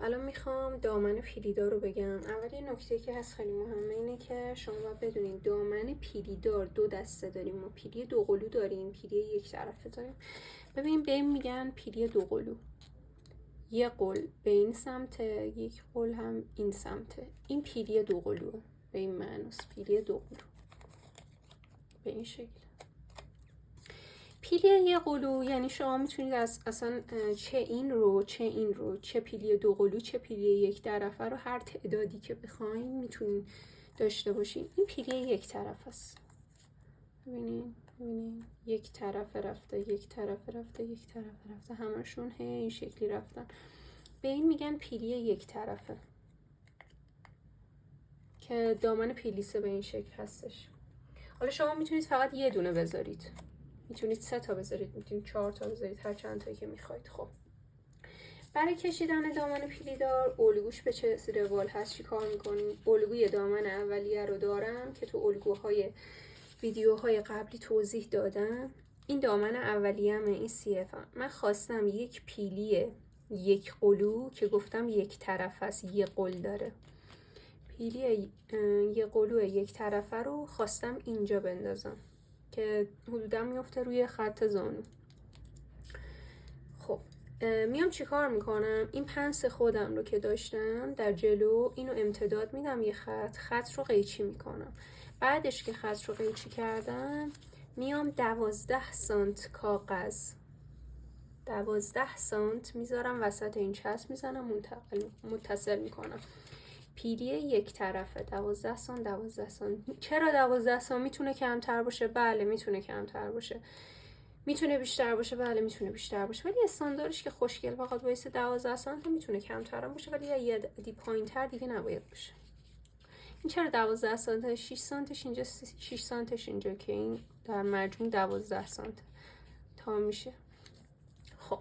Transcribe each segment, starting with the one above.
الان میخوام دامن پیلیدار رو بگم. اول یه نکته که هست خیلی مهمه اینه که شما باید بدونید دامن پیلیدار دو دسته داریم. ما پیلی دو قلو داریم، پیلی یک طرفه داریم. ببین به این میگن پیلی دو قلو. یه قل به این سمته، یک قل هم این سمته. این پیلی دو قلوه، به این معناست پیلی دو قلو، به این شکل. پیلی یه قلو یعنی شما میتونید از اصلا چه این رو چه این رو، چه پیلی دو قلو چه پیلی یک طرفه رو، هر تعدادی که بخواین میتونید داشته باشین. این پیلی یک طرف است. ببینین یک طرف رفته، یک طرف رفته، یک طرف رفته، همشون این شکلی رفتن. به این میگن پیلی یک طرفه که دامن پیلیسه به این شکل هستش. حالا شما میتونید فقط یه دونه بذارید، میتونید 3 تا بذارید، میتونید 4 تا بذارید، هر چند تایی که میخواید. خب برای کشیدن دامن پیلیدار الگوش به چه روال هست چی کار میکنیم؟ الگوی دامن اولیه رو دارم که تو الگوهای ویدیوهای قبلی توضیح دادم. این دامن اولیه همه، این CF هم. من خواستم یک پیلی یک قلو که گفتم یک طرف هست، یه قل داره، پیلی یه قلو یک طرفه رو خواستم اینجا بندازم که حدودا میفته روی خط زانو. خب میام چی کار میکنم؟ این پنس خودم رو که داشتم در جلو اینو امتداد میدم یه خط رو قیچی میکنم. بعدش که خط رو قیچی کردم میام 12 سانت کاغذ، 12 سانت میذارم وسط این چسب، میزنم متصل میکنم. پیلی یک طرفه 12 سانت 12 سانت. چرا 12 سانت؟ میتونه کمتر باشه؟ بله میتونه کمتر باشه. میتونه بیشتر باشه؟ بله میتونه بیشتر باشه. ولی استانداردش که خوشگل بخواد وایسه 12 سانت میتونه کمتر هم باشه، ولی یه دی پایینتر دیگه نباید باشه. این چرا 12 سانت؟ 6 سانتش اینجا، 6 سانتش اینجا، که این در مجموع 12 سانت تا میشه. خب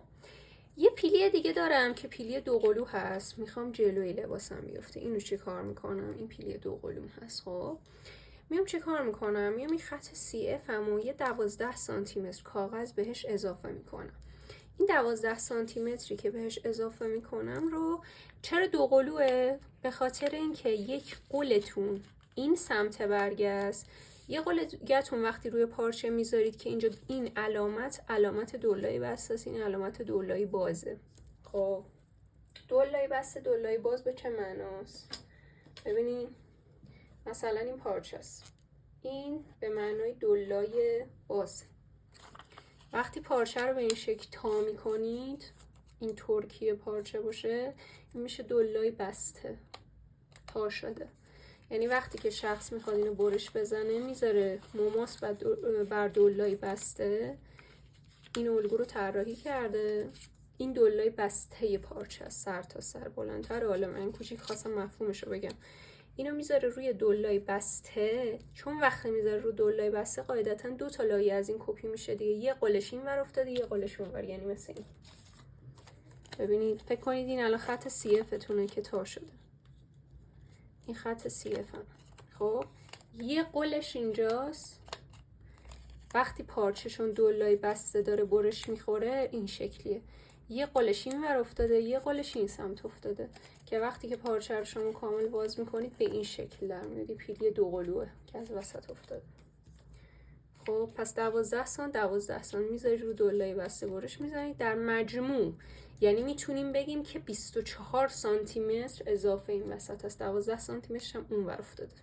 یه پیلی دیگه دارم که پیلی دو قلو هست، میخوام جلوی لباسم بیفته. اینو چه کار میکنم؟ این پیلی دو قلو هست. خب میام چه کار میکنم؟ میام این خط CF همو یه 12 سانتی متر کاغذ بهش اضافه میکنم. این 12 سانتی متری که بهش اضافه میکنم رو، چرا دو قلوه؟ به خاطر اینکه یک قلتون این سمت برگه است، یه قلتون وقتی روی پارچه میذارید که اینجا این علامت دولایی بسته است، این علامت دولایی بازه. خب دولایی بسته دولایی باز به چه معناست؟ ببینید مثلا این پارچه است، این به معنای دولای باز. وقتی پارچه رو به این شکل تا میکنید، این ترکیه پارچه باشه، این میشه دولای بسته، تا شده. یعنی وقتی که شخص میخواد اینو برش بزنه میذاره موماس بر دولای بسته. این الگو رو طراحی کرده، این دولای بسته پارچه است، سر تا سر بلندتر. حالا من کوچیک خواستم مفهومش رو بگم. اینو میذاره روی دولای بسته، چون وقتی میذاره رو دولای بسته قاعدتا 2 تا لایه از این کپی میشه دیگه، یه قلش این ور افتاده یه قلش اون ور، یعنی مثل این. ببینید فکر کنید این الان خط CF تونه که تا شده، این خط CF هم. خب یه قلش اینجاست، وقتی پارچه‌شون دولای بسته داره برش میخوره این شکلیه، یه قلش این ور افتاده یه قلش این سمت افتاده، که وقتی که پارچه رو شما کامل باز میکنید به این شکل در میاد. پیلی دو قلوه که از وسط افتاده. خب پس 12 سانت 12 سانت میذارید رو دولای بسته برش میزنید. در مجموع یعنی میتونیم بگیم که 24 سانتی متر اضافه این وسط است، 12 سانتی متر هم اون ور افتاده.